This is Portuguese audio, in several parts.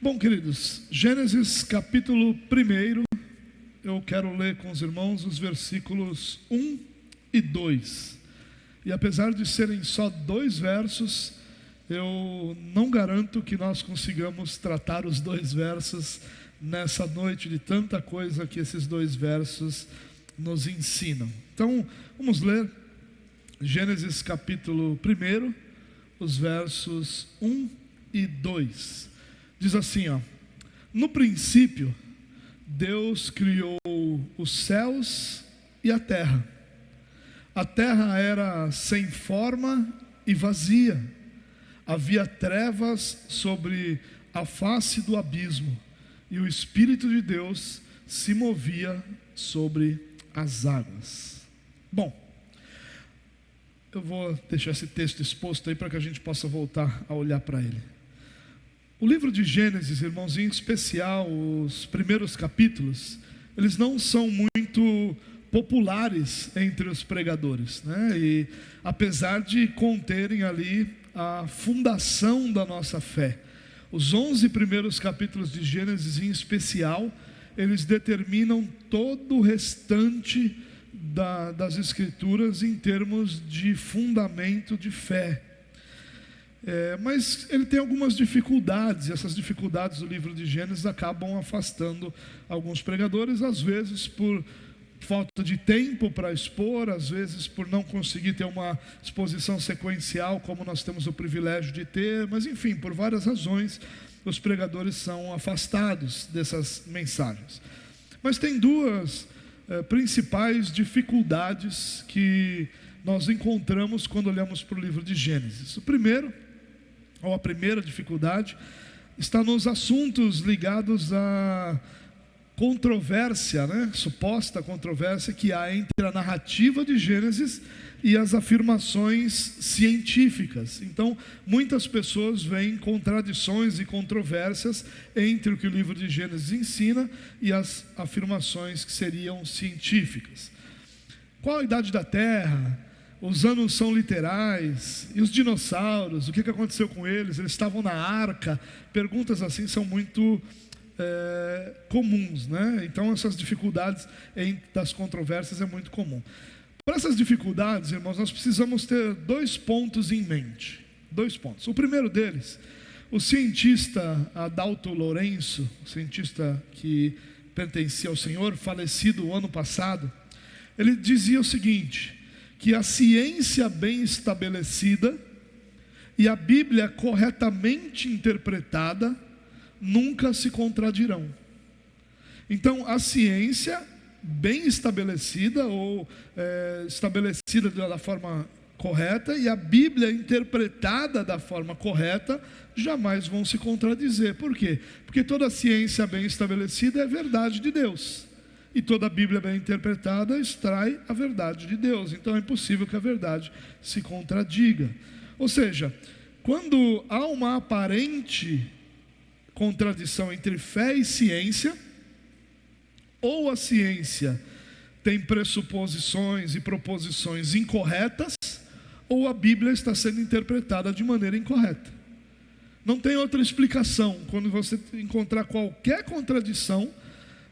Bom, queridos, Gênesis capítulo 1, eu quero ler com os irmãos os versículos 1 e 2. E apesar de serem só 2 versos, eu não garanto que nós consigamos tratar os 2 versos nessa noite, de tanta coisa que esses 2 versos nos ensinam. Então, vamos ler Gênesis capítulo 1, os versos 1 e 2. Diz assim, no princípio, Deus criou os céus e a terra. A terra era sem forma e vazia. Havia trevas sobre a face do abismo, e o Espírito de Deus se movia sobre as águas. Bom, eu vou deixar esse texto exposto aí para que a gente possa voltar a olhar para ele. O livro de Gênesis, irmãos, em especial os primeiros capítulos, eles não são muito populares entre os pregadores, né? E apesar de conterem ali a fundação da nossa fé, os 11 primeiros capítulos de Gênesis em especial, eles determinam todo o restante das Escrituras em termos de fundamento de fé. Mas ele tem algumas dificuldades, e essas dificuldades do livro de Gênesis acabam afastando alguns pregadores, às vezes por falta de tempo para expor, às vezes por não conseguir ter uma exposição sequencial como nós temos o privilégio de ter, mas enfim, por várias razões os pregadores são afastados dessas mensagens. Mas tem 2 principais dificuldades que nós encontramos quando olhamos para o livro de Gênesis. A primeira dificuldade está nos assuntos ligados à controvérsia, suposta controvérsia que há entre a narrativa de Gênesis e as afirmações científicas. Então, muitas pessoas veem contradições e controvérsias entre o que o livro de Gênesis ensina e as afirmações que seriam científicas. Qual a idade da Terra? Os anos são literais. E os dinossauros? O que aconteceu com eles? Eles estavam na arca? Perguntas assim são muito comuns, né? Então essas dificuldades das controvérsias é muito comum. Para essas dificuldades, irmãos, nós precisamos ter 2 pontos em mente. 2 pontos. O primeiro deles, o cientista Adalto Lourenço, cientista que pertencia ao Senhor, falecido o ano passado, ele dizia o seguinte: que a ciência bem estabelecida e a Bíblia corretamente interpretada nunca se contradirão. Então, a ciência bem estabelecida ou estabelecida da forma correta e a Bíblia interpretada da forma correta jamais vão se contradizer. Por quê? Porque toda ciência bem estabelecida é verdade de Deus. E toda a Bíblia bem interpretada extrai a verdade de Deus. Então é impossível que a verdade se contradiga. Ou seja, quando há uma aparente contradição entre fé e ciência, ou a ciência tem pressuposições e proposições incorretas, ou a Bíblia está sendo interpretada de maneira incorreta. Não tem outra explicação. Quando você encontrar qualquer contradição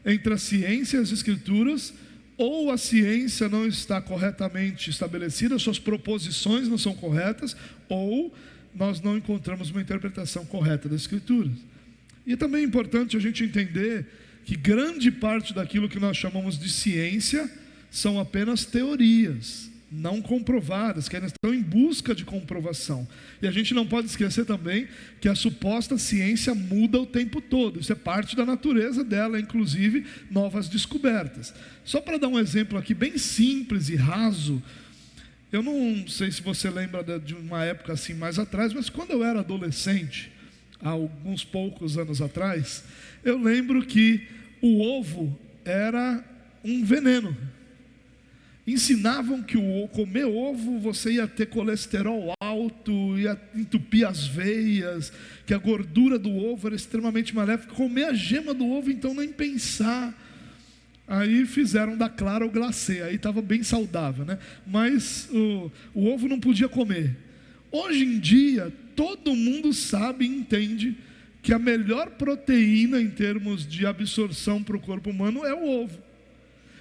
entre a ciência e as Escrituras, ou a ciência não está corretamente estabelecida, suas proposições não são corretas, ou nós não encontramos uma interpretação correta das Escrituras. E também é importante a gente entender que grande parte daquilo que nós chamamos de ciência são apenas teorias não comprovadas, que ainda estão em busca de comprovação. E a gente não pode esquecer também que a suposta ciência muda o tempo todo. Isso é parte da natureza dela, inclusive novas descobertas. Só para dar um exemplo aqui bem simples e raso, eu não sei se você lembra de uma época assim mais atrás, mas quando eu era adolescente, há alguns poucos anos atrás, eu lembro que o ovo era um veneno. Ensinavam que comer ovo você ia ter colesterol alto, ia entupir as veias, que a gordura do ovo era extremamente maléfica. Comer a gema do ovo, então, nem pensar. Aí fizeram da clara o glacê, aí estava bem saudável, né? Mas o ovo não podia comer. Hoje em dia, todo mundo sabe e entende que a melhor proteína em termos de absorção para o corpo humano é o ovo.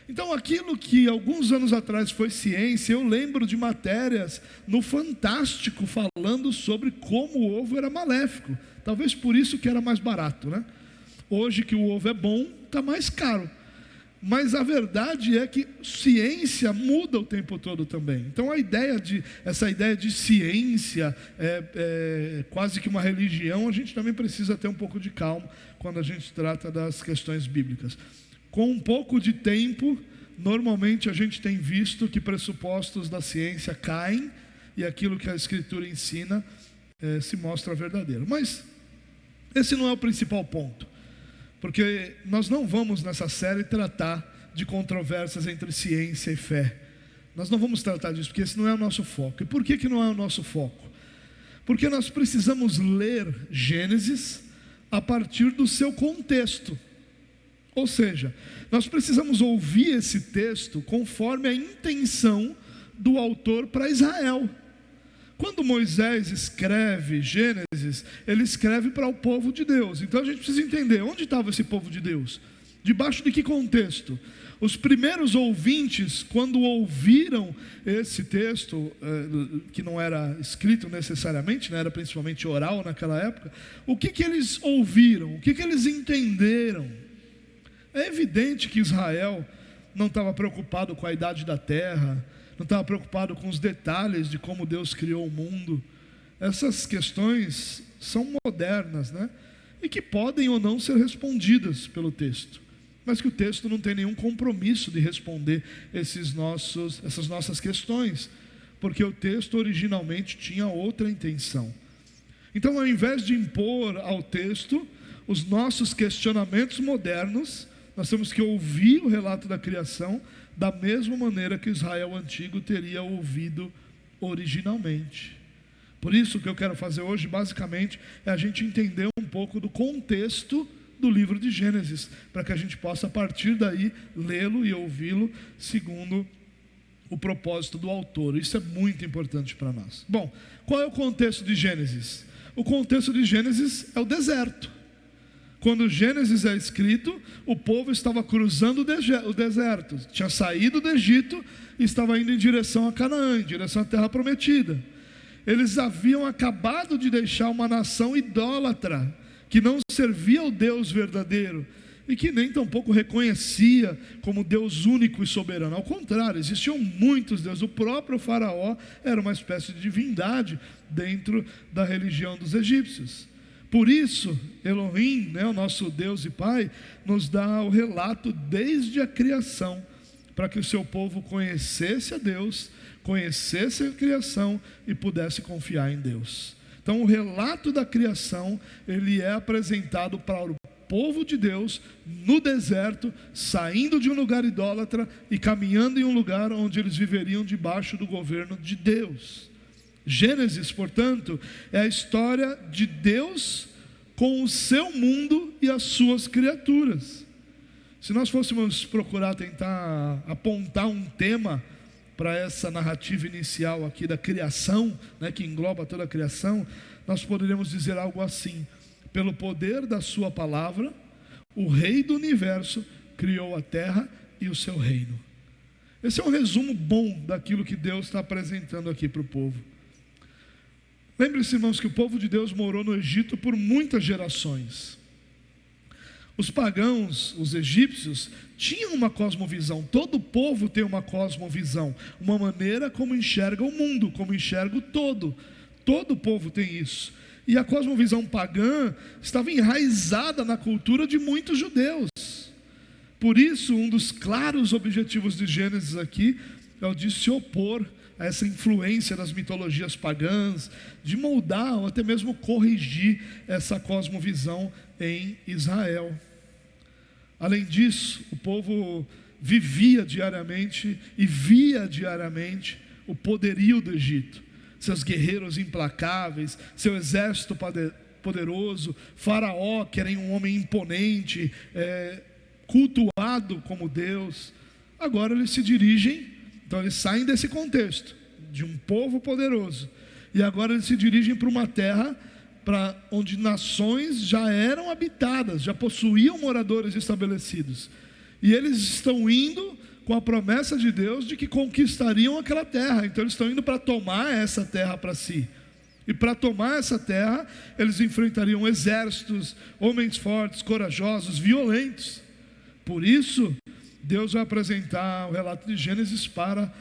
Então, aquilo que alguns anos atrás foi ciência, eu lembro de matérias no Fantástico falando sobre como o ovo era maléfico. Talvez por isso que era mais barato, né? Hoje que o ovo é bom, está mais caro. Mas a verdade é que ciência muda o tempo todo também. Então, essa ideia de ciência é quase que uma religião. A gente também precisa ter um pouco de calma quando a gente trata das questões bíblicas. Com um pouco de tempo, normalmente a gente tem visto que pressupostos da ciência caem e aquilo que a Escritura ensina se mostra verdadeiro. Mas esse não é o principal ponto, porque nós não vamos nessa série tratar de controvérsias entre ciência e fé. Nós não vamos tratar disso, porque esse não é o nosso foco. E por que não é o nosso foco? Porque nós precisamos ler Gênesis a partir do seu contexto. Ou seja, nós precisamos ouvir esse texto conforme a intenção do autor para Israel. Quando Moisés escreve Gênesis, ele escreve para o povo de Deus. Então a gente precisa entender onde estava esse povo de Deus. Debaixo de que contexto? Os primeiros ouvintes, quando ouviram esse texto, que não era escrito necessariamente, né, era principalmente oral naquela época, o que eles ouviram? O que eles entenderam? É evidente que Israel não estava preocupado com a idade da terra, não estava preocupado com os detalhes de como Deus criou o mundo. Essas questões são modernas, né? E que podem ou não ser respondidas pelo texto, mas que o texto não tem nenhum compromisso de responder essas nossas questões, porque o texto originalmente tinha outra intenção. Então, ao invés de impor ao texto os nossos questionamentos modernos, nós temos que ouvir o relato da criação da mesma maneira que Israel antigo teria ouvido originalmente. Por isso, o que eu quero fazer hoje, basicamente, é a gente entender um pouco do contexto do livro de Gênesis, para que a gente possa, a partir daí, lê-lo e ouvi-lo segundo o propósito do autor. Isso é muito importante para nós. Bom, qual é o contexto de Gênesis? O contexto de Gênesis é o deserto. Quando Gênesis é escrito, o povo estava cruzando o deserto, tinha saído do Egito e estava indo em direção a Canaã, em direção à terra prometida. Eles haviam acabado de deixar uma nação idólatra, que não servia ao Deus verdadeiro e que nem tampouco reconhecia como Deus único e soberano. Ao contrário, existiam muitos deuses. O próprio faraó era uma espécie de divindade dentro da religião dos egípcios. Por isso, Elohim, né, o nosso Deus e Pai, nos dá o relato desde a criação, para que o seu povo conhecesse a Deus, conhecesse a criação e pudesse confiar em Deus. Então, o relato da criação, ele é apresentado para o povo de Deus no deserto, saindo de um lugar idólatra e caminhando em um lugar onde eles viveriam debaixo do governo de Deus. Gênesis, portanto, é a história de Deus com o seu mundo e as suas criaturas. Se nós fôssemos procurar tentar apontar um tema para essa narrativa inicial aqui da criação, né, que engloba toda a criação, nós poderíamos dizer algo assim: pelo poder da sua palavra, o Rei do universo criou a terra e o seu reino. Esse é um resumo bom daquilo que Deus está apresentando aqui para o povo. Lembre-se, irmãos, que o povo de Deus morou no Egito por muitas gerações. Os pagãos, os egípcios, tinham uma cosmovisão. Todo povo tem uma cosmovisão, uma maneira como enxerga o mundo, como enxerga o todo. Todo povo tem isso. E a cosmovisão pagã estava enraizada na cultura de muitos judeus. Por isso, um dos claros objetivos de Gênesis aqui é o de se opor a essa influência das mitologias pagãs, de moldar ou até mesmo corrigir essa cosmovisão em Israel. Além disso, o povo vivia diariamente e via diariamente o poderio do Egito, seus guerreiros implacáveis, seu exército poderoso, Faraó, que era um homem imponente, cultuado como Deus. Agora eles se dirigem, então eles saem desse contexto, de um povo poderoso, e agora eles se dirigem para uma terra para onde nações já eram habitadas, já possuíam moradores estabelecidos. E eles estão indo com a promessa de Deus de que conquistariam aquela terra. Então eles estão indo para tomar essa terra para si. E para tomar essa terra, eles enfrentariam exércitos, homens fortes, corajosos, violentos. Por isso, Deus vai apresentar o relato de Gênesis para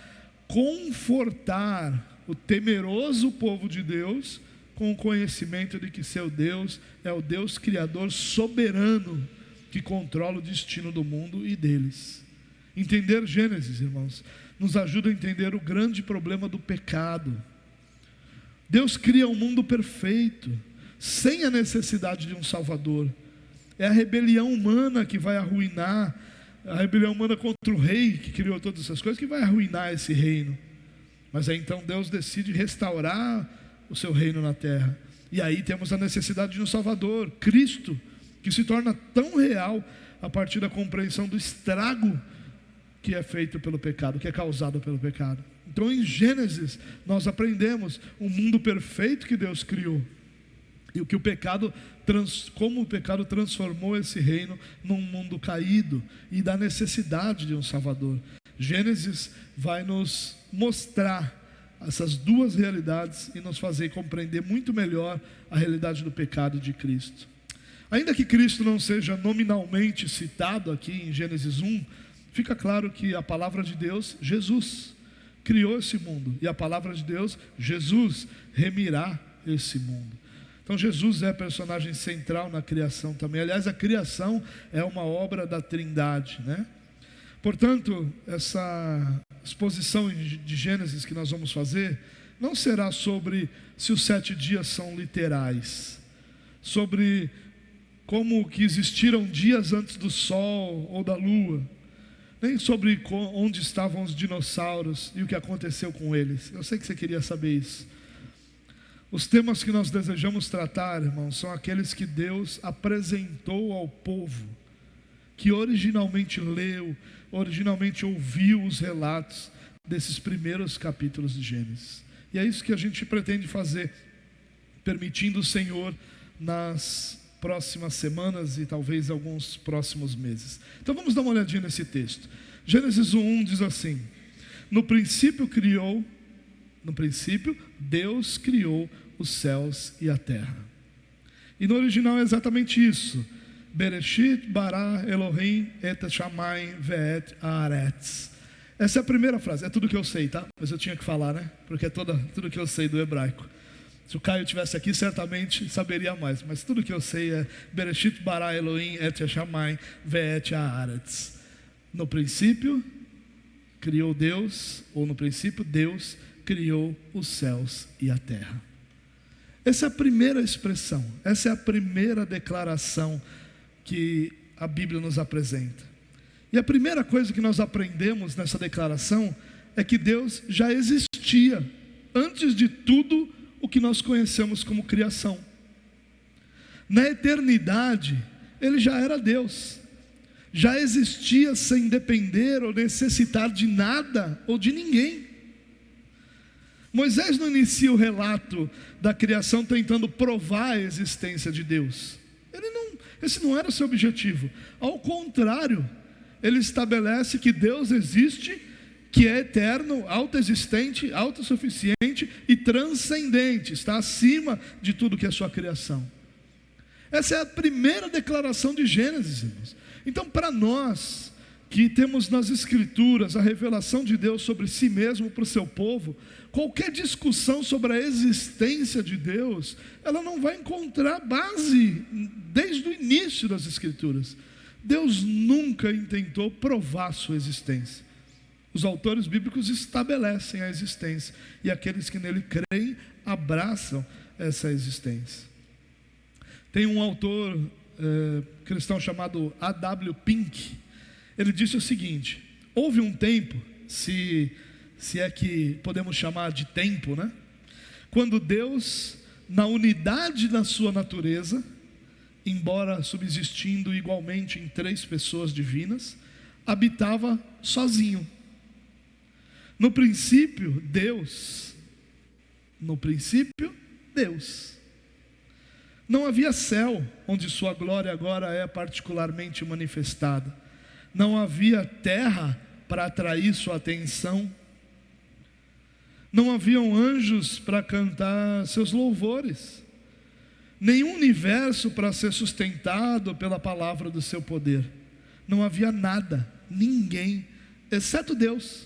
confortar o temeroso povo de Deus com o conhecimento de que seu Deus é o Deus criador soberano que controla o destino do mundo e deles. Entender Gênesis, irmãos, nos ajuda a entender o grande problema do pecado. Deus cria um mundo perfeito, sem a necessidade de um Salvador. É a rebelião humana que vai arruinar, a rebelião humana contra o rei que criou todas essas coisas, que vai arruinar esse reino. Mas aí então Deus decide restaurar o seu reino na terra. E aí temos a necessidade de um Salvador, Cristo, que se torna tão real a partir da compreensão do estrago que é feito pelo pecado, que é causado pelo pecado. Então em Gênesis nós aprendemos o mundo perfeito que Deus criou e o que como o pecado transformou esse reino num mundo caído e da necessidade de um Salvador. Gênesis vai nos mostrar essas duas realidades e nos fazer compreender muito melhor a realidade do pecado de Cristo. Ainda que Cristo não seja nominalmente citado aqui em Gênesis 1, fica claro que a palavra de Deus, Jesus, criou esse mundo. E a palavra de Deus, Jesus, remirá esse mundo. Então Jesus é personagem central na criação também. Aliás, a criação é uma obra da Trindade, né? Portanto, essa exposição de Gênesis que nós vamos fazer não será sobre se os 7 dias são literais, sobre como que existiram dias antes do sol ou da lua, nem sobre onde estavam os dinossauros e o que aconteceu com eles. Eu sei que você queria saber isso. Os temas que nós desejamos tratar, irmãos, são aqueles que Deus apresentou ao povo, que originalmente leu, originalmente ouviu os relatos desses primeiros capítulos de Gênesis. E é isso que a gente pretende fazer, permitindo o Senhor nas próximas semanas e talvez alguns próximos meses. Então vamos dar uma olhadinha nesse texto. Gênesis 1 diz assim: no princípio Deus criou os céus e a terra. E no original é exatamente isso. Bereshit bara Elohim et shamayim ve'et haaretz. Essa é a primeira frase. É tudo que eu sei, tá? Mas eu tinha que falar, né? Porque é tudo que eu sei do hebraico. Se o Caio estivesse aqui, certamente saberia mais. Mas tudo que eu sei é Bereshit bara Elohim et shamayim ve'et haaretz. No princípio criou Deus, ou no princípio Deus criou os céus e a terra. Essa é a primeira expressão, essa é a primeira declaração que a Bíblia nos apresenta. E a primeira coisa que nós aprendemos nessa declaração é que Deus já existia antes de tudo o que nós conhecemos como criação. Na eternidade, Ele já era Deus, já existia sem depender ou necessitar de nada ou de ninguém. Moisés não inicia o relato da criação tentando provar a existência de Deus. Esse não era o seu objetivo. Ao contrário, ele estabelece que Deus existe, que é eterno, autoexistente, autossuficiente e transcendente, está acima de tudo que é sua criação. Essa é a primeira declaração de Gênesis, irmãos. Então, para nós que temos nas Escrituras a revelação de Deus sobre si mesmo para o seu povo, qualquer discussão sobre a existência de Deus, ela não vai encontrar base desde o início das Escrituras. Deus nunca intentou provar sua existência. Os autores bíblicos estabelecem a existência, e aqueles que nele creem abraçam essa existência. Tem um autor cristão chamado A.W. Pink. Ele disse o seguinte: houve um tempo, se é que podemos chamar de tempo, né? Quando Deus, na unidade da sua natureza, embora subsistindo igualmente em 3 pessoas divinas, habitava sozinho. No princípio, Deus. Não havia céu, onde sua glória agora é particularmente manifestada. Não havia terra para atrair sua atenção. Não haviam anjos para cantar seus louvores. Nenhum universo para ser sustentado pela palavra do seu poder. Não havia nada, ninguém, exceto Deus.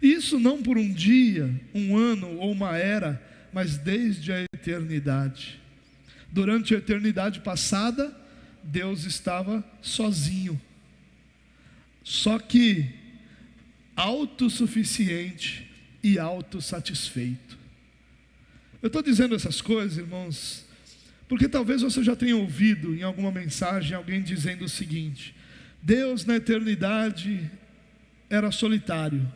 E isso não por um dia, um ano ou uma era, mas desde a eternidade. Durante a eternidade passada, Deus estava sozinho. Só que autossuficiente e autossatisfeito. Eu estou dizendo essas coisas, irmãos, porque talvez você já tenha ouvido em alguma mensagem alguém dizendo o seguinte: Deus na eternidade era solitário.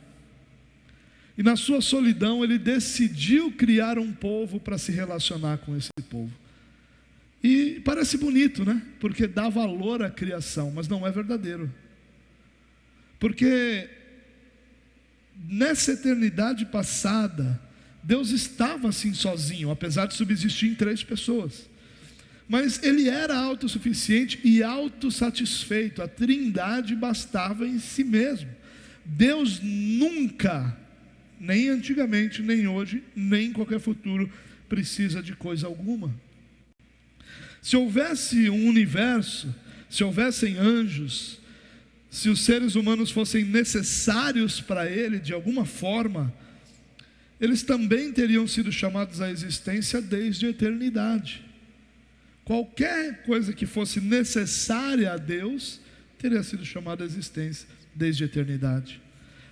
E na sua solidão Ele decidiu criar um povo para se relacionar com esse povo. E parece bonito, né? Porque dá valor à criação, mas não é verdadeiro. Porque nessa eternidade passada, Deus estava assim sozinho, apesar de subsistir em 3 pessoas. Mas Ele era autossuficiente e autossatisfeito. A Trindade bastava em si mesmo. Deus nunca, nem antigamente, nem hoje, nem em qualquer futuro, precisa de coisa alguma. Se houvesse um universo, se houvessem anjos, se os seres humanos fossem necessários para Ele de alguma forma, eles também teriam sido chamados à existência desde a eternidade. Qualquer coisa que fosse necessária a Deus teria sido chamada à existência desde a eternidade.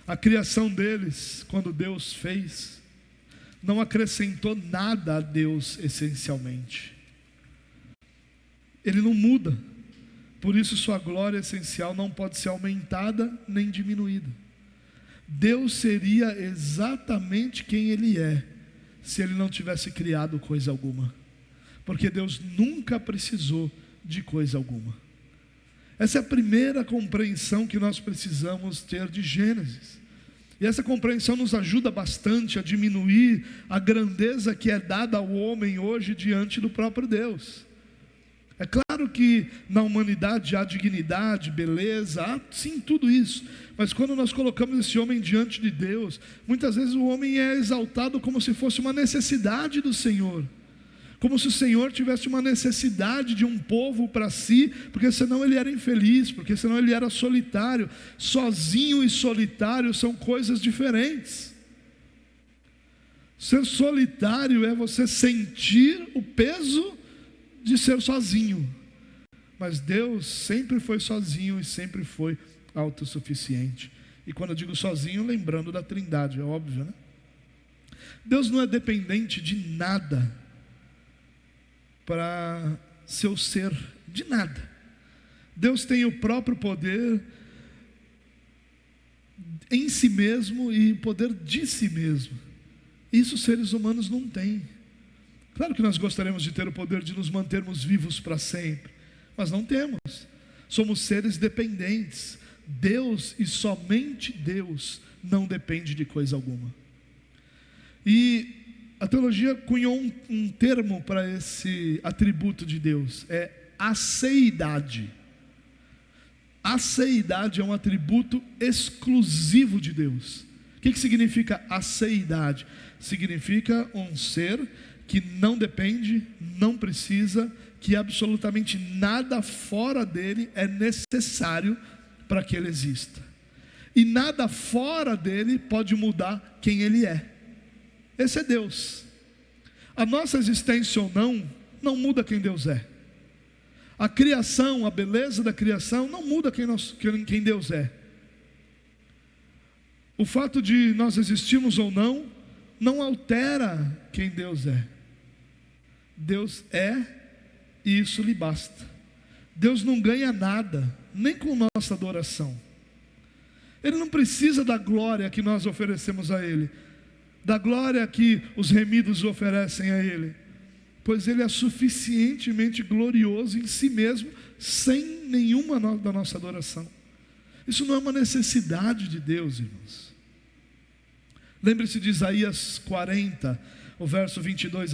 A criação deles, quando Deus fez, não acrescentou nada a Deus essencialmente. Ele não muda, por isso sua glória essencial não pode ser aumentada nem diminuída. Deus seria exatamente quem Ele é, se Ele não tivesse criado coisa alguma, porque Deus nunca precisou de coisa alguma. Essa é a primeira compreensão que nós precisamos ter de Gênesis. E essa compreensão nos ajuda bastante a diminuir a grandeza que é dada ao homem hoje diante do próprio Deus. É claro que na humanidade há dignidade, beleza, há sim tudo isso. Mas quando nós colocamos esse homem diante de Deus, muitas vezes o homem é exaltado como se fosse uma necessidade do Senhor. Como se o Senhor tivesse uma necessidade de um povo para si, porque senão ele era infeliz, porque senão ele era solitário. Sozinho e solitário são coisas diferentes. Ser solitário é você sentir o peso de ser sozinho. Mas Deus sempre foi sozinho e sempre foi autossuficiente. E quando eu digo sozinho, lembrando da Trindade, é óbvio, né? Deus não é dependente de nada para seu ser, de nada. Deus tem o próprio poder em si mesmo e poder de si mesmo. Isso os seres humanos não têm. Claro que nós gostaríamos de ter o poder de nos mantermos vivos para sempre, mas não temos. Somos seres dependentes. Deus e somente Deus não depende de coisa alguma. E a teologia cunhou um termo para esse atributo de Deus, é aceidade. Aceidade é um atributo exclusivo de Deus. O que significa aceidade? Significa um ser que não depende, não precisa, que absolutamente nada fora dele é necessário para que ele exista. E nada fora dele pode mudar quem ele é. Esse é Deus. A nossa existência ou não muda quem Deus é. A criação, a beleza da criação não muda quem Deus é. O fato de nós existirmos ou não altera quem Deus é. Deus é e isso lhe basta. Deus não ganha nada, nem com nossa adoração. Ele não precisa da glória que nós oferecemos a Ele, da glória que os remidos oferecem a Ele, pois Ele é suficientemente glorioso em si mesmo, sem nenhuma da nossa adoração. Isso não é uma necessidade de Deus, irmãos. Lembre-se de Isaías 40, O verso 22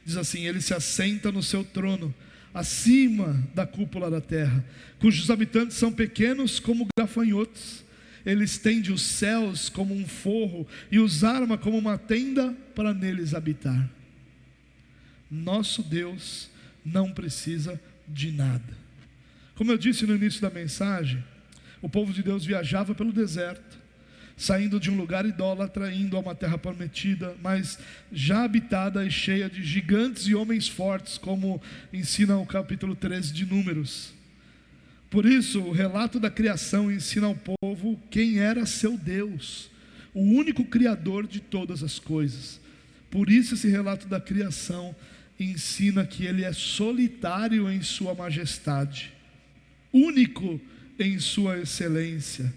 diz assim: ele se assenta no seu trono, acima da cúpula da terra, cujos habitantes são pequenos como gafanhotos. Ele estende os céus como um forro e os arma como uma tenda para neles habitar. Nosso Deus não precisa de nada. Como eu disse no início da mensagem, o povo de Deus viajava pelo deserto, saindo de um lugar idólatra, indo a uma terra prometida, mas já habitada e cheia de gigantes e homens fortes, como ensina o capítulo 13 de Números. Por isso, o relato da criação ensina ao povo quem era seu Deus, o único criador de todas as coisas. Por isso, esse relato da criação ensina que ele é solitário em sua majestade, único em sua excelência,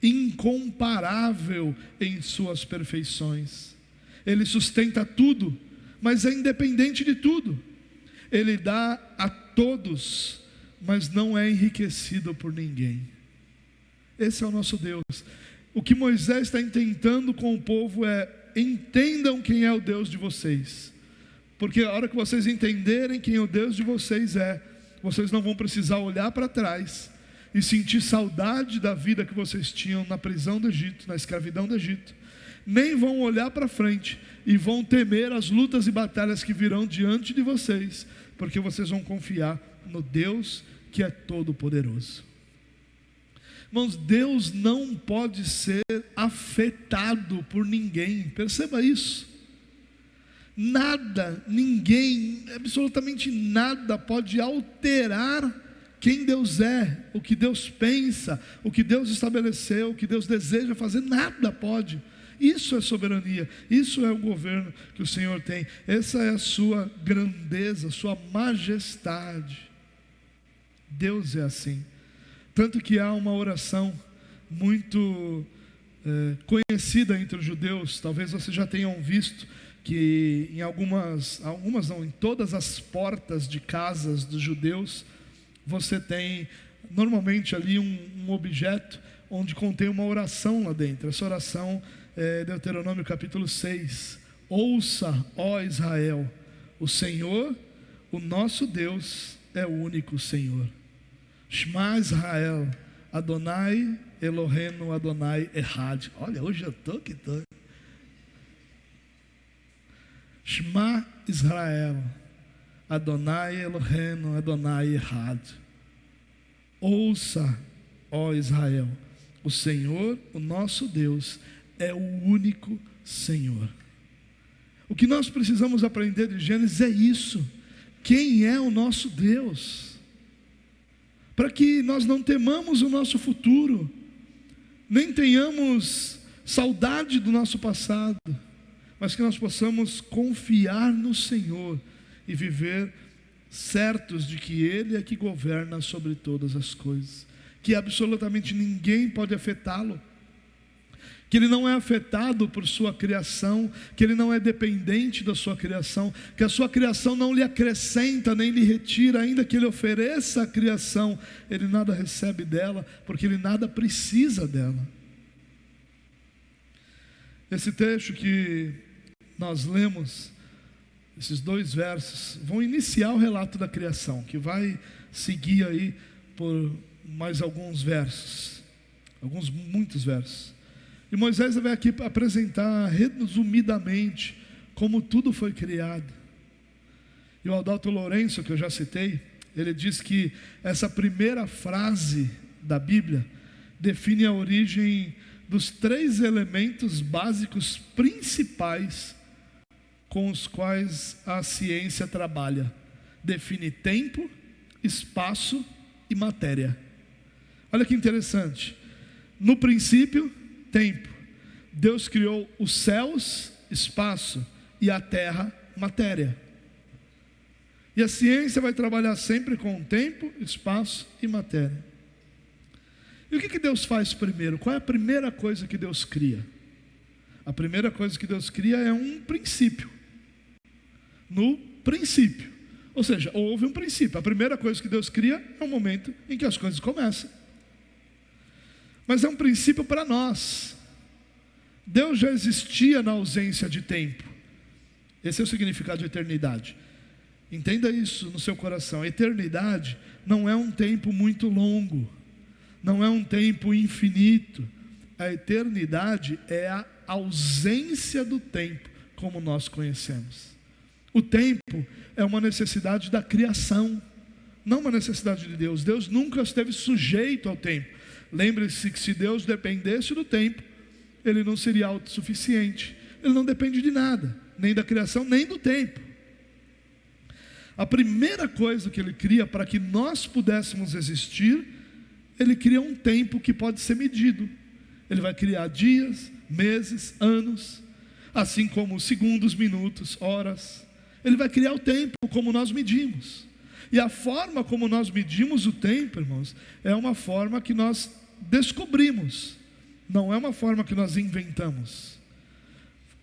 incomparável em suas perfeições. Ele sustenta tudo, mas é independente de tudo. Ele dá a todos, mas não é enriquecido por ninguém. Esse é o nosso Deus. O que Moisés está intentando com o povo é: entendam quem é o Deus de vocês, porque a hora que vocês entenderem quem o Deus de vocês é, vocês não vão precisar olhar para trás e sentir saudade da vida que vocês tinham na prisão do Egito, na escravidão do Egito, nem vão olhar para frente e vão temer as lutas e batalhas que virão diante de vocês, porque vocês vão confiar no Deus que é todo poderoso. Irmãos, Deus não pode ser afetado por ninguém, perceba isso. Nada, ninguém, absolutamente nada pode alterar quem Deus é, o que Deus pensa, o que Deus estabeleceu, o que Deus deseja fazer, nada pode. Isso é soberania, isso é o governo que o Senhor tem, essa é a sua grandeza, sua majestade. Deus é assim. Tanto que há uma oração muito conhecida entre os judeus, talvez vocês já tenham visto, que em algumas não, em todas as portas de casas dos judeus, você tem normalmente ali um objeto onde contém uma oração lá dentro. Essa oração é Deuteronômio capítulo 6. Ouça, ó Israel, o Senhor, o nosso Deus, é o único Senhor. Shema Israel, Adonai Eloheinu, Adonai Echad. Olha, hoje eu estou que estou. Shema Israel, Adonai Eloheinu, Adonai Echad. Ouça, ó Israel, o Senhor, o nosso Deus, é o único Senhor. O que nós precisamos aprender de Gênesis é isso: quem é o nosso Deus, para que nós não temamos o nosso futuro, nem tenhamos saudade do nosso passado, mas que nós possamos confiar no Senhor e viver certos de que Ele é que governa sobre todas as coisas, que absolutamente ninguém pode afetá-lo, que Ele não é afetado por sua criação, que Ele não é dependente da sua criação, que a sua criação não lhe acrescenta nem lhe retira, ainda que Ele ofereça a criação, Ele nada recebe dela, porque Ele nada precisa dela. Esse texto que nós lemos, esses 2 versos, vão iniciar o relato da criação, que vai seguir aí por mais alguns versos, muitos versos. E Moisés vai aqui apresentar resumidamente como tudo foi criado. E o Adalto Lourenço, que eu já citei, ele diz que essa primeira frase da Bíblia define a origem dos 3 elementos básicos principais com os quais a ciência trabalha. Define tempo, espaço e matéria. Olha que interessante. No princípio, tempo. Deus criou os céus, espaço, e a terra, matéria. E a ciência vai trabalhar sempre com tempo, espaço e matéria. E o que Deus faz primeiro? Qual é a primeira coisa que Deus cria? A primeira coisa que Deus cria é um princípio. No princípio. Ou seja, houve um princípio. A primeira coisa que Deus cria é o momento em que as coisas começam. Mas é um princípio para nós. Deus já existia na ausência de tempo. Esse é o significado de eternidade. Entenda isso no seu coração. A eternidade não é um tempo muito longo, não é um tempo infinito. A eternidade é a ausência do tempo como nós conhecemos. O tempo é uma necessidade da criação, não uma necessidade de Deus. Deus nunca esteve sujeito ao tempo. Lembre-se que se Deus dependesse do tempo, Ele não seria autossuficiente. Ele não depende de nada, nem da criação, nem do tempo. A primeira coisa que Ele cria para que nós pudéssemos existir, Ele cria um tempo que pode ser medido. Ele vai criar dias, meses, anos, assim como segundos, minutos, horas. Ele vai criar o tempo como nós medimos. E a forma como nós medimos o tempo, irmãos, é uma forma que nós descobrimos, não é uma forma que nós inventamos.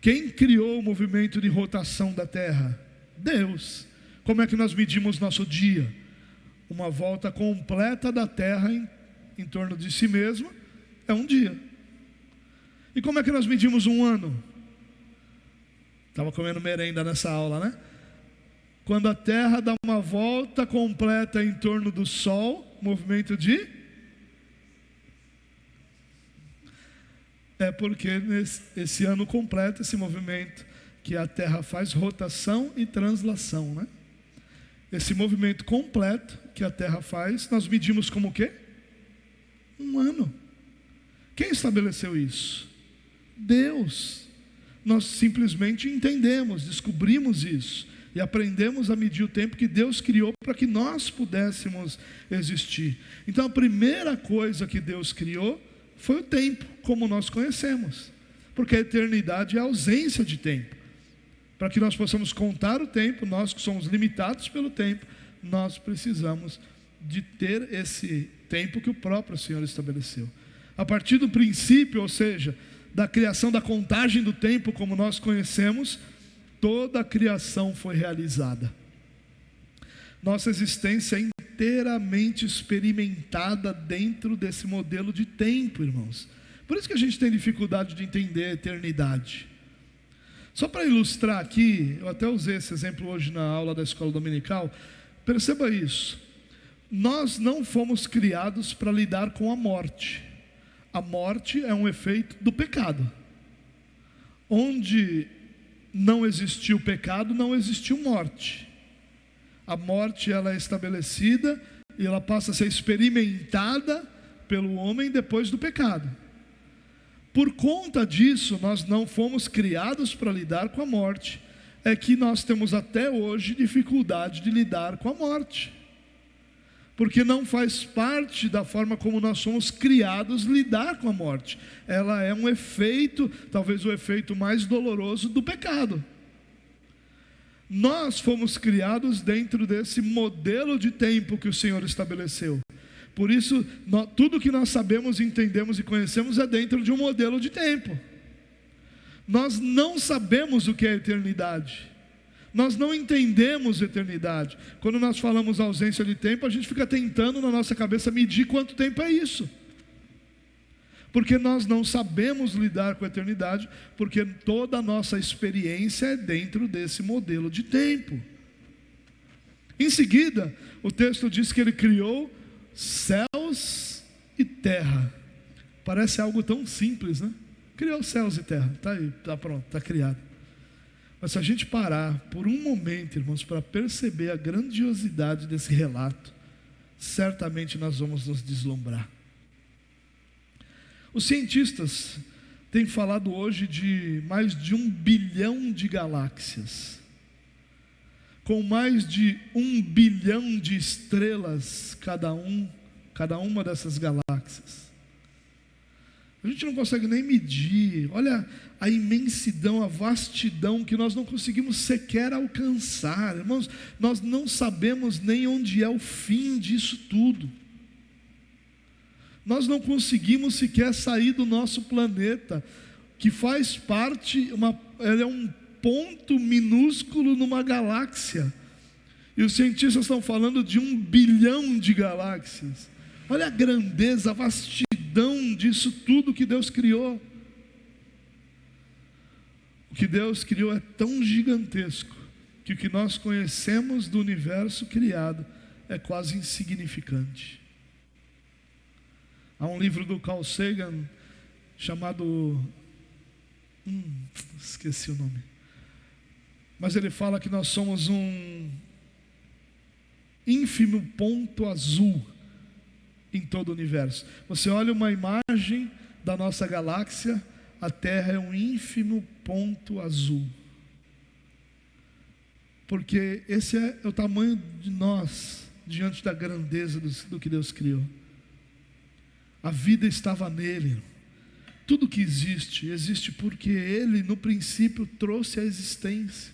Quem criou o movimento de rotação da Terra? Deus. Como é que nós medimos nosso dia? Uma volta completa da Terra em torno de si mesma é um dia. E como é que nós medimos um ano? Estava comendo merenda nessa aula, né? Quando a Terra dá uma volta completa em torno do Sol, movimento de... É porque esse ano completa esse movimento que a Terra faz rotação e translação, né? Esse movimento completo que a Terra faz, nós medimos como o quê? Um ano. Quem estabeleceu isso? Deus. Nós simplesmente entendemos, descobrimos isso e aprendemos a medir o tempo que Deus criou para que nós pudéssemos existir. Então a primeira coisa que Deus criou foi o tempo, como nós conhecemos, porque a eternidade é a ausência de tempo. Para que nós possamos contar o tempo, nós que somos limitados pelo tempo, nós precisamos de ter esse tempo que o próprio Senhor estabeleceu. A partir do princípio, ou seja, da criação, da contagem do tempo como nós conhecemos, toda a criação foi realizada. Nossa existência é inteiramente experimentada dentro desse modelo de tempo, irmãos. Por isso que a gente tem dificuldade de entender a eternidade. Só para ilustrar aqui, eu até usei esse exemplo hoje na aula da escola dominical. Perceba isso. Nós não fomos criados para lidar com a morte. A morte é um efeito do pecado. Onde não existiu pecado, não existiu morte. A morte, ela é estabelecida e ela passa a ser experimentada pelo homem depois do pecado. Por conta disso, nós não fomos criados para lidar com a morte. É que nós temos até hoje dificuldade de lidar com a morte. Porque não faz parte da forma como nós somos criados lidar com a morte. Ela é um efeito, talvez o efeito mais doloroso do pecado. Nós fomos criados dentro desse modelo de tempo que o Senhor estabeleceu. Por isso, tudo que nós sabemos, entendemos e conhecemos é dentro de um modelo de tempo. Nós não sabemos o que é eternidade. Nós não entendemos eternidade. Quando nós falamos ausência de tempo, a gente fica tentando na nossa cabeça medir quanto tempo é isso. Porque nós não sabemos lidar com a eternidade, porque toda a nossa experiência é dentro desse modelo de tempo. Em seguida, o texto diz que Ele criou céus e terra. Parece algo tão simples, né? Criou céus e terra, está aí, está pronto, está criado. Mas se a gente parar por um momento, irmãos, para perceber a grandiosidade desse relato, certamente nós vamos nos deslumbrar. Os cientistas têm falado hoje de mais de 1 bilhão de galáxias, com mais de 1 bilhão de estrelas cada uma dessas galáxias. A gente não consegue nem medir. Olha a imensidão, a vastidão que nós não conseguimos sequer alcançar. Irmãos, nós não sabemos nem onde é o fim disso tudo. Nós não conseguimos sequer sair do nosso planeta, que faz parte, ele é um ponto minúsculo numa galáxia. E os cientistas estão falando de 1 bilhão de galáxias. Olha a grandeza, a vastidão disso tudo que Deus criou. O que Deus criou é tão gigantesco que o que nós conhecemos do universo criado é quase insignificante. Há um livro do Carl Sagan chamado... esqueci o nome. Mas ele fala que nós somos um ínfimo ponto azul em todo o universo. Você olha uma imagem da nossa galáxia, a Terra é um ínfimo ponto azul. Porque esse é o tamanho de nós diante da grandeza do que Deus criou. A vida estava nele. Tudo que existe, existe porque Ele no princípio trouxe a existência.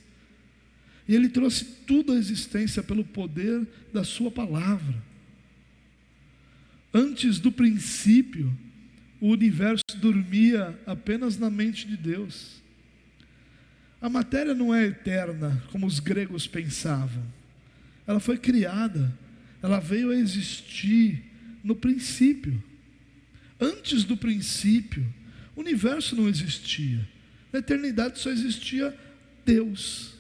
E Ele trouxe tudo à existência pelo poder da sua palavra. Antes do princípio, o universo dormia apenas na mente de Deus. A matéria não é eterna, como os gregos pensavam. Ela foi criada, ela veio a existir no princípio. Antes do princípio, o universo não existia. Na eternidade só existia Deus.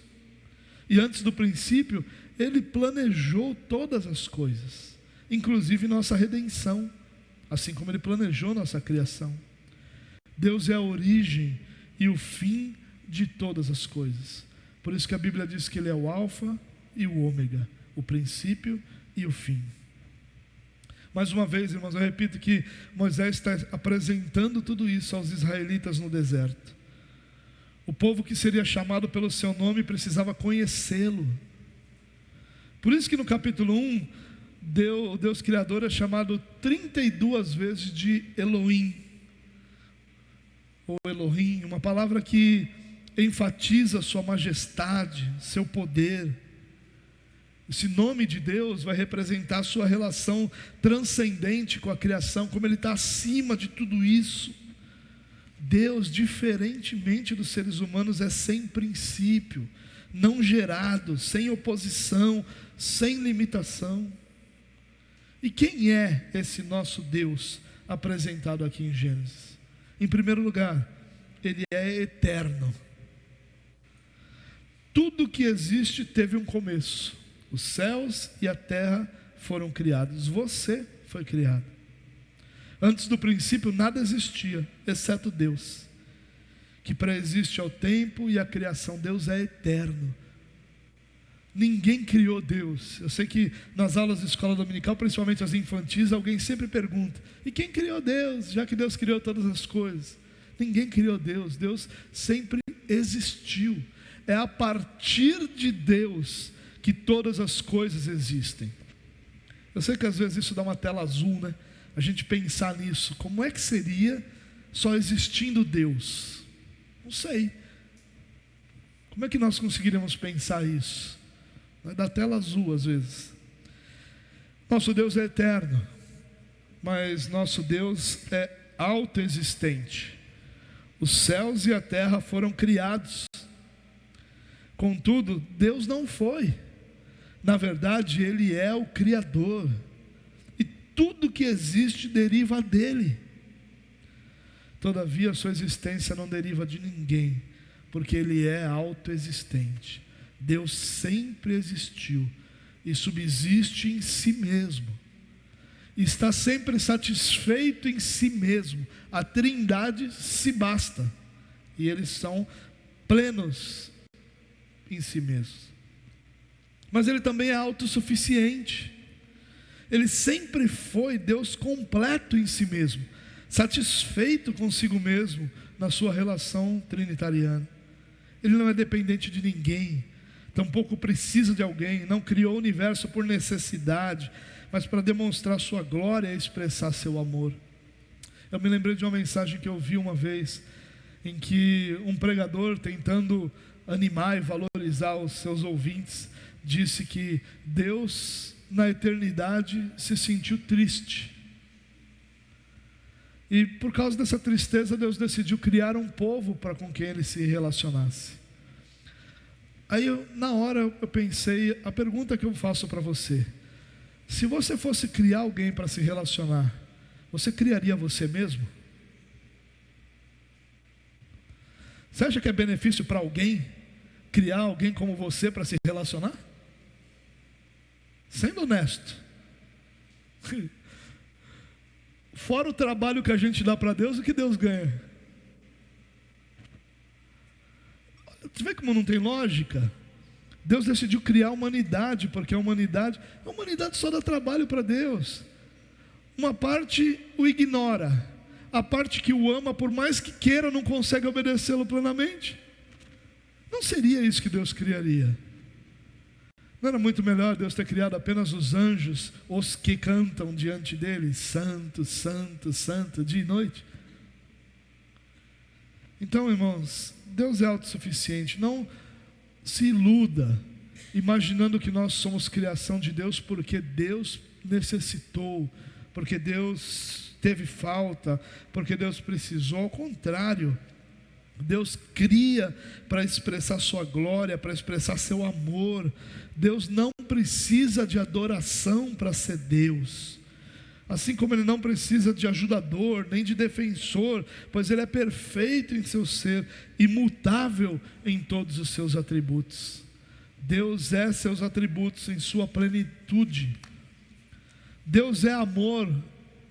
E antes do princípio, Ele planejou todas as coisas, inclusive nossa redenção, assim como Ele planejou nossa criação. Deus é a origem e o fim de todas as coisas. Por isso que a Bíblia diz que Ele é o alfa e o ômega, o princípio e o fim. Mais uma vez, irmãos, eu repito que Moisés está apresentando tudo isso aos israelitas no deserto. O povo que seria chamado pelo seu nome precisava conhecê-lo. Por isso que no capítulo 1, o Deus Criador é chamado 32 vezes de Elohim, ou Elohim, uma palavra que enfatiza sua majestade, seu poder. Esse nome de Deus vai representar a sua relação transcendente com a criação, como Ele está acima de tudo isso. Deus, diferentemente dos seres humanos, é sem princípio, não gerado, sem oposição, sem limitação. E quem é esse nosso Deus apresentado aqui em Gênesis? Em primeiro lugar, Ele é eterno. Tudo que existe teve um começo. Os céus e a terra foram criados. Você foi criado. Antes do princípio nada existia, exceto Deus, que pré-existe ao tempo e à criação. Deus é eterno. Ninguém criou Deus. Eu sei que nas aulas de escola dominical, principalmente as infantis, alguém sempre pergunta: e quem criou Deus? Já que Deus criou todas as coisas. Ninguém criou Deus. Deus sempre existiu. É a partir de Deus que todas as coisas existem. Eu sei que às vezes isso dá uma tela azul, né? A gente pensar nisso. Como é que seria só existindo Deus? Não sei. Como é que nós conseguiríamos pensar isso? Vai dar tela azul às vezes. Nosso Deus é eterno, mas nosso Deus é autoexistente. Os céus e a terra foram criados. Contudo, Deus não foi. Na verdade, Ele é o Criador. E tudo que existe deriva dEle. Todavia, a sua existência não deriva de ninguém, porque Ele é autoexistente. Deus sempre existiu e subsiste em si mesmo. E está sempre satisfeito em si mesmo. A Trindade se basta. E eles são plenos em si mesmos. Mas Ele também é autossuficiente. Ele sempre foi Deus completo em si mesmo, satisfeito consigo mesmo na sua relação trinitariana. Ele não é dependente de ninguém, tampouco precisa de alguém, não criou o universo por necessidade, mas para demonstrar sua glória e expressar seu amor. Eu me lembrei de uma mensagem que eu vi uma vez, em que um pregador, tentando animar e valorizar os seus ouvintes, disse que Deus na eternidade se sentiu triste, e por causa dessa tristeza Deus decidiu criar um povo para com quem Ele se relacionasse. Aí na hora eu pensei, a pergunta que eu faço para você: se você fosse criar alguém para se relacionar, você criaria você mesmo? Você acha que é benefício para alguém criar alguém como você para se relacionar? Sendo honesto. Fora o trabalho que a gente dá para Deus, o que Deus ganha? Você vê como não tem lógica? Deus decidiu criar a humanidade, porque a humanidade só dá trabalho para Deus. Uma parte o ignora, a parte que o ama, por mais que queira, não consegue obedecê-lo plenamente. Não seria isso que Deus criaria? Não era muito melhor Deus ter criado apenas os anjos, os que cantam diante dele, santo, santo, santo, dia e noite? Então, irmãos, Deus é autossuficiente. Não se iluda imaginando que nós somos criação de Deus porque Deus necessitou, porque Deus teve falta, porque Deus precisou. Ao contrário, Deus cria para expressar sua glória, para expressar seu amor. Deus não precisa de adoração para ser Deus, assim como Ele não precisa de ajudador, nem de defensor, pois Ele é perfeito em seu ser, imutável em todos os seus atributos. Deus é seus atributos em sua plenitude. Deus é amor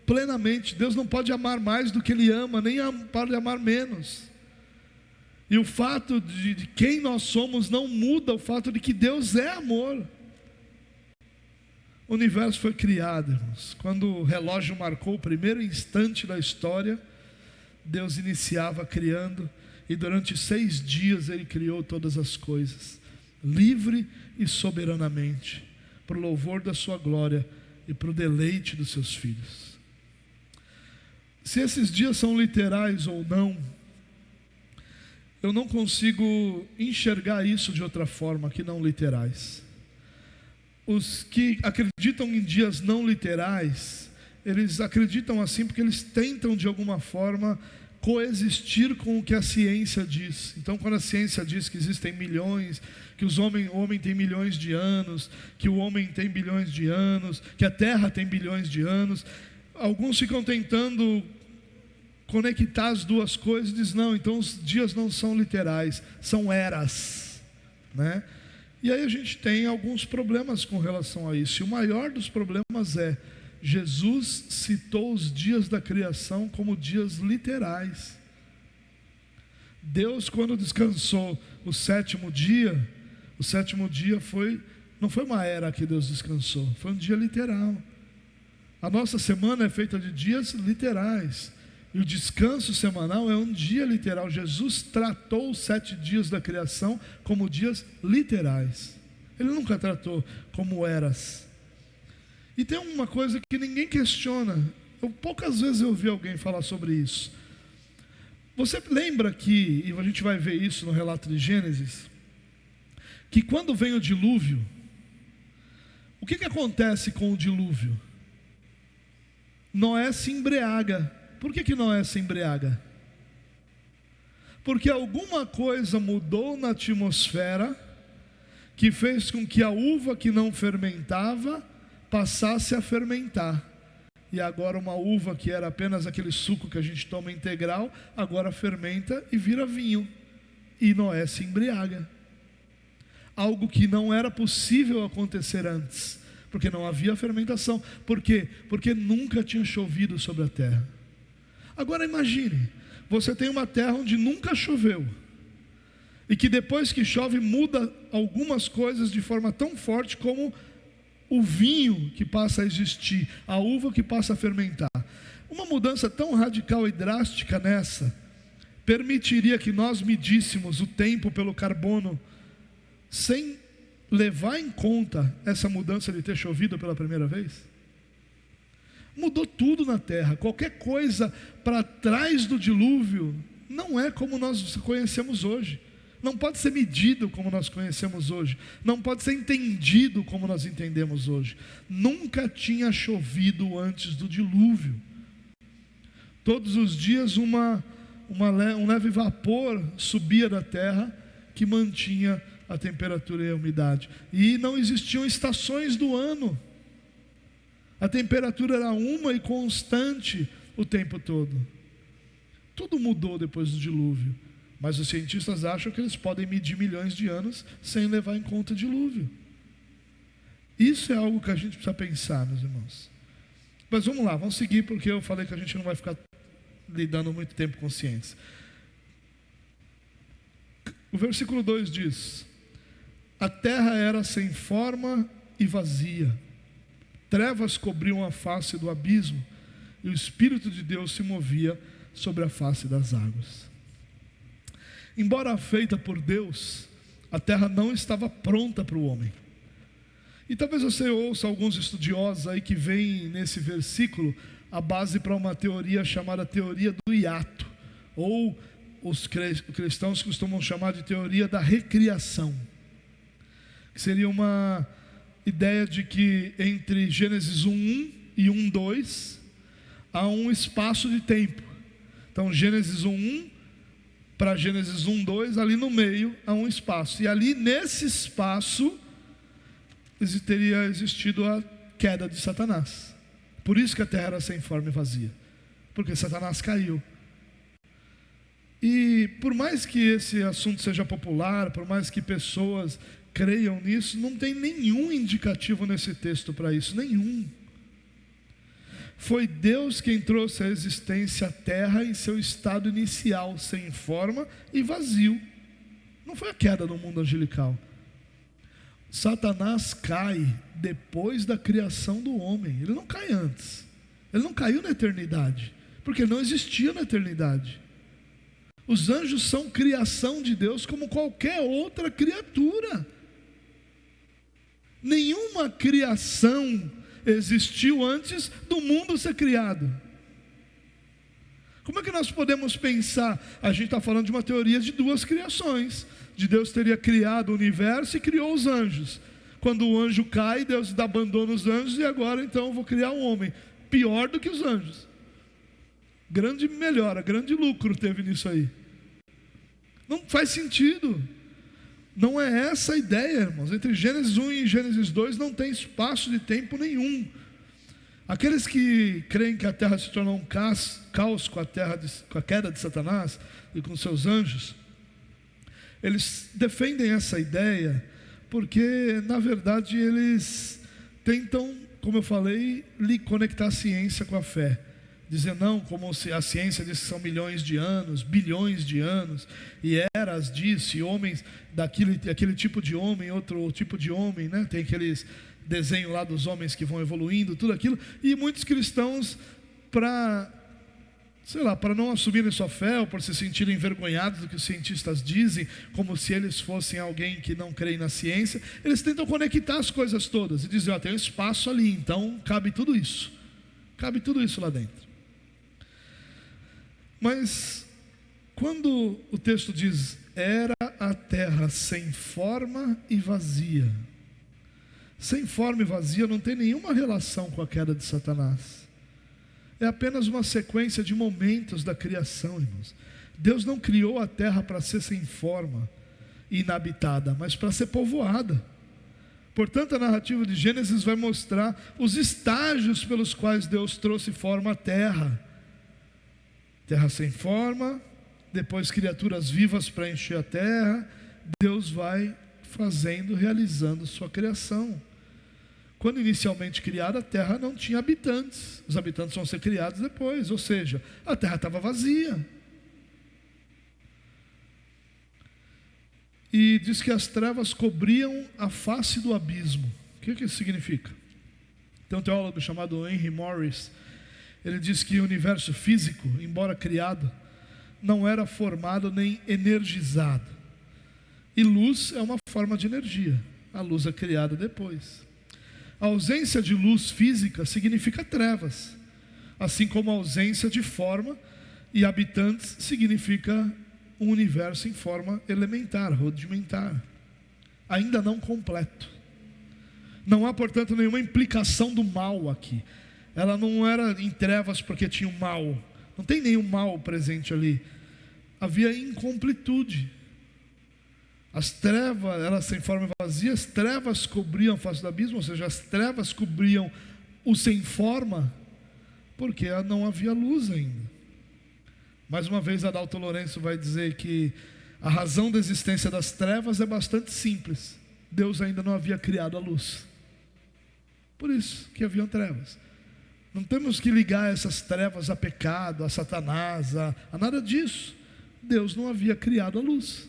plenamente. Deus não pode amar mais do que Ele ama, nem pode amar menos. E o fato de quem nós somos não muda o fato de que Deus é amor. O universo foi criado, irmãos. Quando o relógio marcou o primeiro instante da história, Deus iniciava criando, e durante 6 dias Ele criou todas as coisas, livre e soberanamente, para o louvor da sua glória e para o deleite dos seus filhos. Se esses dias são literais ou não, eu não consigo enxergar isso de outra forma que não literais. Os que acreditam em dias não literais, eles acreditam assim porque eles tentam de alguma forma coexistir com o que a ciência diz. Então, quando a ciência diz que existem milhões, que o homem tem milhões de anos, que o homem tem bilhões de anos, que a Terra tem bilhões de anos, alguns ficam tentando conectar as duas coisas e diz, não, então os dias não são literais, são eras, né? E aí a gente tem alguns problemas com relação a isso, e o maior dos problemas é, Jesus citou os dias da criação como dias literais. Deus, quando descansou o sétimo dia não foi uma era que Deus descansou, foi um dia literal. A nossa semana é feita de dias literais, e o descanso semanal é um dia literal. Jesus tratou os 7 dias da criação como dias literais. Ele nunca tratou como eras. E tem uma coisa que ninguém questiona. Poucas vezes eu ouvi alguém falar sobre isso. Você lembra que, e a gente vai ver isso no relato de Gênesis, que quando vem o dilúvio, o que acontece com o dilúvio? Noé se embriaga. Por que Noé se embriaga? Porque alguma coisa mudou na atmosfera que fez com que a uva que não fermentava passasse a fermentar. E agora uma uva que era apenas aquele suco que a gente toma integral, agora fermenta e vira vinho. E Noé se embriaga. Algo que não era possível acontecer antes, porque não havia fermentação. Por quê? Porque nunca tinha chovido sobre a terra. Agora imagine, você tem uma terra onde nunca choveu, e que depois que chove muda algumas coisas de forma tão forte como o vinho que passa a existir, a uva que passa a fermentar. Uma mudança tão radical e drástica nessa, permitiria que nós medíssemos o tempo pelo carbono, sem levar em conta essa mudança de ter chovido pela primeira vez? Mudou tudo na terra. Qualquer coisa para trás do dilúvio não é como nós conhecemos hoje. Não pode ser medido como nós conhecemos hoje. Não pode ser entendido como nós entendemos hoje. Nunca tinha chovido antes do dilúvio. Todos os dias um leve vapor subia da terra que mantinha a temperatura e a umidade. E não existiam estações do ano. A temperatura era uma e constante o tempo todo. Tudo mudou depois do dilúvio. Mas os cientistas acham que eles podem medir milhões de anos sem levar em conta o dilúvio. Isso é algo que a gente precisa pensar, meus irmãos. Mas vamos lá, vamos seguir, porque eu falei que a gente não vai ficar lidando muito tempo com ciência. O versículo 2 diz: a terra era sem forma e vazia, trevas cobriam a face do abismo, e o Espírito de Deus se movia sobre a face das águas. Embora feita por Deus, a terra não estava pronta para o homem. E talvez você ouça alguns estudiosos aí que veem nesse versículo a base para uma teoria chamada teoria do hiato, ou os cristãos costumam chamar de teoria da recriação, que seria uma ideia de que entre Gênesis 1:1 e 1:2 há um espaço de tempo. Então Gênesis 1:1 para Gênesis 1:2, ali no meio há um espaço, e ali nesse espaço teria existido a queda de Satanás. Por isso que a terra era sem forma e vazia, porque Satanás caiu. E por mais que esse assunto seja popular, por mais que pessoas creiam nisso, não tem nenhum indicativo nesse texto para isso, nenhum. Foi Deus quem trouxe à existência a terra em seu estado inicial, sem forma e vazio. Não foi a queda do mundo angelical. Satanás cai depois da criação do homem. Ele não cai antes. Ele não caiu na eternidade, porque ele não existia na eternidade. Os anjos são criação de Deus como qualquer outra criatura. Nenhuma criação existiu antes do mundo ser criado. Como é que nós podemos pensar? A gente está falando de uma teoria de duas criações. De Deus teria criado o universo e criou os anjos. Quando o anjo cai, Deus abandona os anjos e agora então eu vou criar um homem. Pior do que os anjos. Grande melhora, grande lucro teve nisso aí. Não faz sentido. Não é essa a ideia, irmãos. Entre Gênesis 1 e Gênesis 2 não tem espaço de tempo nenhum. Aqueles que creem que a terra se tornou um caos com a queda de Satanás e com seus anjos, eles defendem essa ideia porque, na verdade, eles tentam, como eu falei, conectar a ciência com a fé. Dizer não, como se a ciência diz que são milhões de anos, bilhões de anos, e eras disso, e homens aquele tipo de homem, outro tipo de homem, né? Tem aqueles desenhos lá dos homens que vão evoluindo, tudo aquilo, e muitos cristãos, para não assumirem sua fé, ou por se sentirem envergonhados do que os cientistas dizem, como se eles fossem alguém que não crê na ciência, eles tentam conectar as coisas todas, e dizem, tem um espaço ali, então cabe tudo isso lá dentro. Mas quando o texto diz, era a terra sem forma e vazia, sem forma e vazia não tem nenhuma relação com a queda de Satanás. É apenas uma sequência de momentos da criação, irmãos. Deus não criou a terra para ser sem forma e inabitada, mas para ser povoada. Portanto, a narrativa de Gênesis vai mostrar os estágios pelos quais Deus trouxe forma à terra. Terra sem forma, depois criaturas vivas para encher a terra. Deus vai realizando sua criação. Quando inicialmente criada, a terra não tinha habitantes. Os habitantes vão ser criados depois, ou seja, a terra estava vazia. E diz que as trevas cobriam a face do abismo. O que isso significa? Tem um teólogo chamado Henry Morris. Ele diz que o universo físico, embora criado, não era formado nem energizado. E luz é uma forma de energia. A luz é criada depois. A ausência de luz física significa trevas, assim como a ausência de forma e habitantes significa um universo em forma elementar, rudimentar, ainda não completo. Não há, portanto, nenhuma implicação do mal aqui. Ela não era em trevas porque tinha o mal. Não tem nenhum mal presente ali. Havia incompletude. As trevas, elas sem forma e vazia, as trevas cobriam a face do abismo, ou seja, as trevas cobriam o sem forma, porque não havia luz ainda. Mais uma vez, Adalto Lourenço vai dizer que a razão da existência das trevas é bastante simples. Deus ainda não havia criado a luz. Por isso que haviam trevas. Não temos que ligar essas trevas a pecado, a Satanás, a nada disso. Deus não havia criado a luz.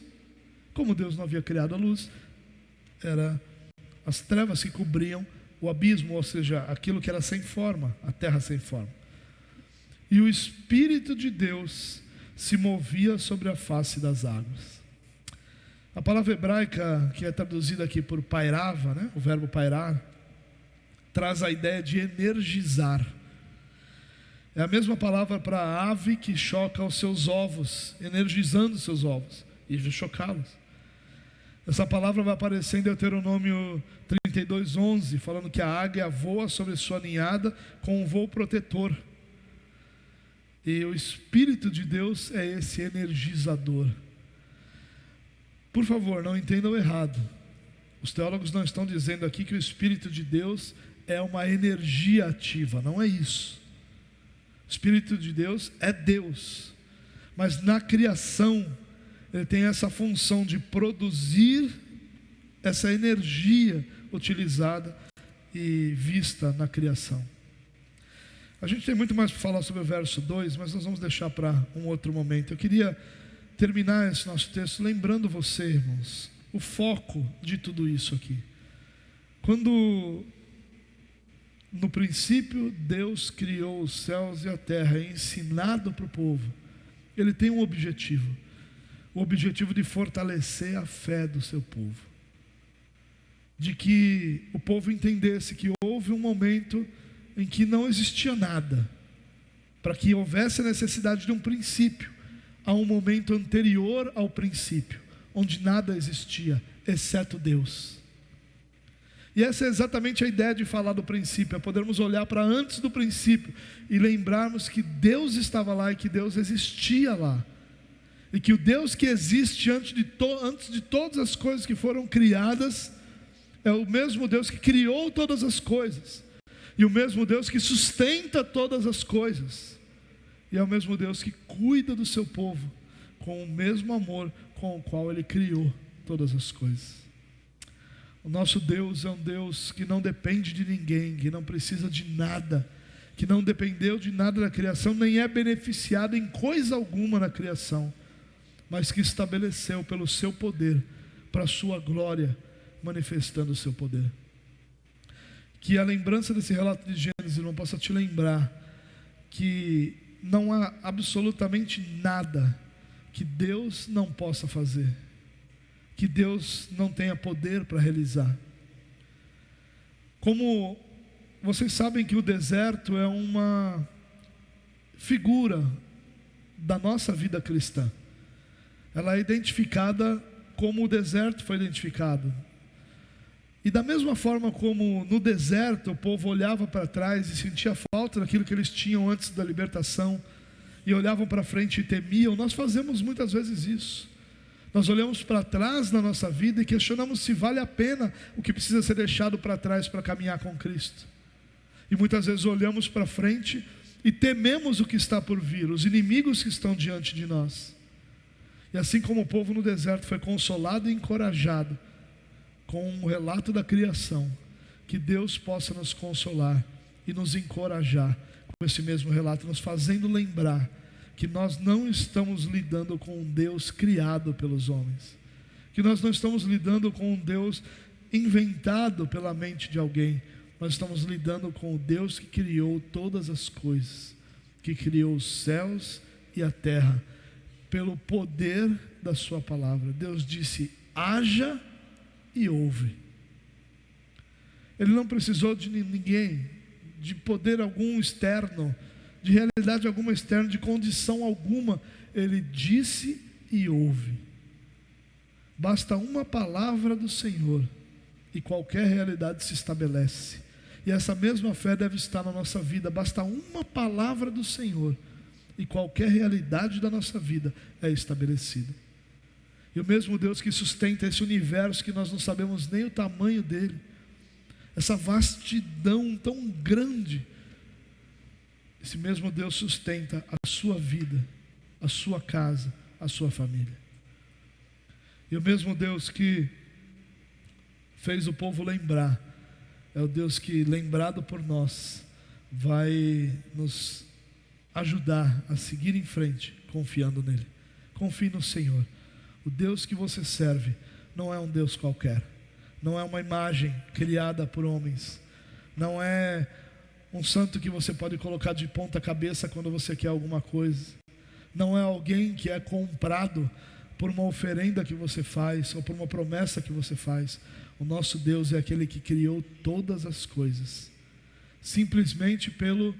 Como Deus não havia criado a luz, eram as trevas que cobriam o abismo, ou seja, aquilo que era sem forma, a terra sem forma. E o Espírito de Deus se movia sobre a face das águas. A palavra hebraica, que é traduzida aqui por pairava, né? O verbo pairar, traz a ideia de energizar. É a mesma palavra para a ave que choca os seus ovos, energizando os seus ovos, e chocá-los. Essa palavra vai aparecer em Deuteronômio 32:11, falando que a águia voa sobre sua ninhada com um voo protetor. E o Espírito de Deus é esse energizador. Por favor, não entendam errado. Os teólogos não estão dizendo aqui que o Espírito de Deus é uma energia ativa, não é isso. O Espírito de Deus é Deus, mas na criação ele tem essa função de produzir essa energia utilizada e vista na criação. A gente tem muito mais para falar sobre o verso 2, mas nós vamos deixar para um outro momento. Eu queria terminar esse nosso texto lembrando você, irmãos, o foco de tudo isso aqui. Quando no princípio Deus criou os céus e a terra, é ensinado para o povo, ele tem um objetivo, o objetivo de fortalecer a fé do seu povo, de que o povo entendesse que houve um momento em que não existia nada, para que houvesse a necessidade de um princípio. Há um momento anterior ao princípio, onde nada existia, exceto Deus. E essa é exatamente a ideia de falar do princípio, é podermos olhar para antes do princípio e lembrarmos que Deus estava lá e que Deus existia lá. E que o Deus que existe antes de todas as coisas que foram criadas, é o mesmo Deus que criou todas as coisas. E o mesmo Deus que sustenta todas as coisas. E é o mesmo Deus que cuida do seu povo com o mesmo amor com o qual Ele criou todas as coisas. O nosso Deus é um Deus que não depende de ninguém, que não precisa de nada, que não dependeu de nada da criação, nem é beneficiado em coisa alguma na criação, mas que estabeleceu pelo seu poder, para a sua glória, manifestando o seu poder. Que a lembrança desse relato de Gênesis, irmão, possa te lembrar que não há absolutamente nada que Deus não possa fazer, que Deus não tenha poder para realizar. Como vocês sabem que o deserto é uma figura da nossa vida cristã, ela é identificada como o deserto foi identificado. E da mesma forma como no deserto o povo olhava para trás e sentia falta daquilo que eles tinham antes da libertação, e olhavam para frente e temiam, nós fazemos muitas vezes isso. Nós olhamos para trás na nossa vida e questionamos se vale a pena o que precisa ser deixado para trás para caminhar com Cristo. E muitas vezes olhamos para frente e tememos o que está por vir, os inimigos que estão diante de nós. E assim como o povo no deserto foi consolado e encorajado com um relato da criação, que Deus possa nos consolar e nos encorajar com esse mesmo relato, nos fazendo lembrar que nós não estamos lidando com um Deus criado pelos homens, que nós não estamos lidando com um Deus inventado pela mente de alguém, nós estamos lidando com o Deus que criou todas as coisas, que criou os céus e a terra, pelo poder da sua palavra. Deus disse: haja, e houve. Ele não precisou de ninguém, de poder algum externo, de realidade alguma externa, de condição alguma. Ele disse e houve. Basta uma palavra do Senhor e qualquer realidade se estabelece. E essa mesma fé deve estar na nossa vida. Basta uma palavra do Senhor e qualquer realidade da nossa vida é estabelecida. E o mesmo Deus que sustenta esse universo que nós não sabemos nem o tamanho dele, essa vastidão tão grande, esse mesmo Deus sustenta a sua vida, a sua casa, a sua família. E o mesmo Deus que fez o povo lembrar, é o Deus que, lembrado por nós, vai nos ajudar a seguir em frente, confiando nele. Confie no Senhor. O Deus que você serve não é um Deus qualquer, não é uma imagem criada por homens, não é um santo que você pode colocar de ponta cabeça quando você quer alguma coisa, não é alguém que é comprado por uma oferenda que você faz, ou por uma promessa que você faz. O nosso Deus é aquele que criou todas as coisas, simplesmente pelo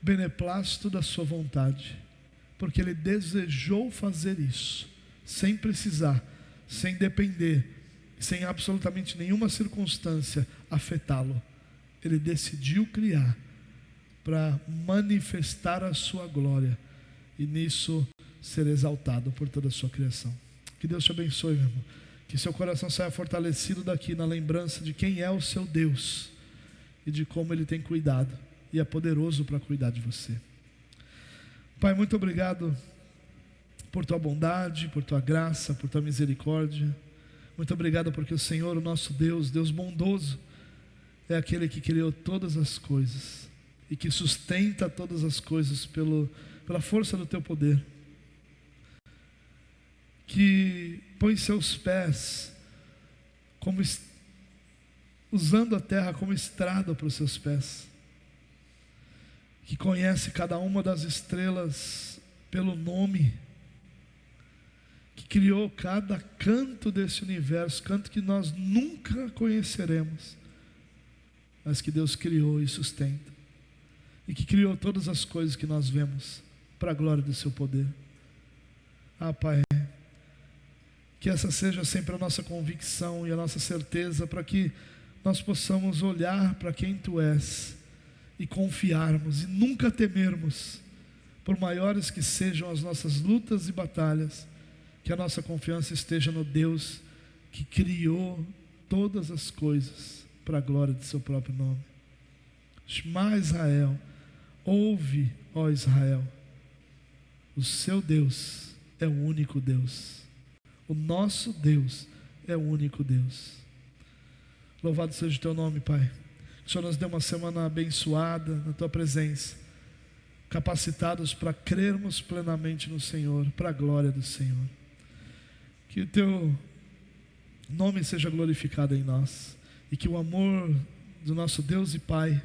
beneplácito da sua vontade, porque Ele desejou fazer isso, sem precisar, sem depender, sem absolutamente nenhuma circunstância afetá-lo. Ele decidiu criar para manifestar a sua glória e nisso ser exaltado por toda a sua criação. Que Deus te abençoe, meu irmão. Que seu coração saia fortalecido daqui na lembrança de quem é o seu Deus e de como Ele tem cuidado e é poderoso para cuidar de você. Pai, muito obrigado por tua bondade, por tua graça, por tua misericórdia. Muito obrigado porque o Senhor, o nosso Deus, Deus bondoso, é aquele que criou todas as coisas e que sustenta todas as coisas pela força do teu poder, que põe seus pés usando a terra como estrada para os seus pés, que conhece cada uma das estrelas pelo nome, que criou cada canto desse universo, canto que nós nunca conheceremos, mas que Deus criou e sustenta, e que criou todas as coisas que nós vemos para a glória do seu poder. Pai, que essa seja sempre a nossa convicção e a nossa certeza, para que nós possamos olhar para quem Tu és e confiarmos e nunca temermos, por maiores que sejam as nossas lutas e batalhas, que a nossa confiança esteja no Deus que criou todas as coisas para a glória de seu próprio nome. Shema Israel, ouve, ó Israel, o seu Deus é o único Deus, o nosso Deus é o único Deus. Louvado seja o teu nome, Pai. Que o Senhor nos dê uma semana abençoada na tua presença, capacitados para crermos plenamente no Senhor, para a glória do Senhor. Que o teu nome seja glorificado em nós, e que o amor do nosso Deus e Pai,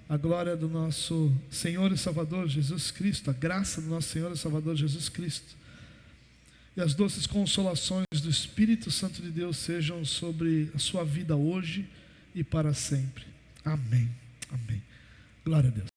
a glória do nosso Senhor e Salvador Jesus Cristo, a graça do nosso Senhor e Salvador Jesus Cristo, e as doces consolações do Espírito Santo de Deus sejam sobre a sua vida hoje e para sempre. Amém. Amém. Glória a Deus.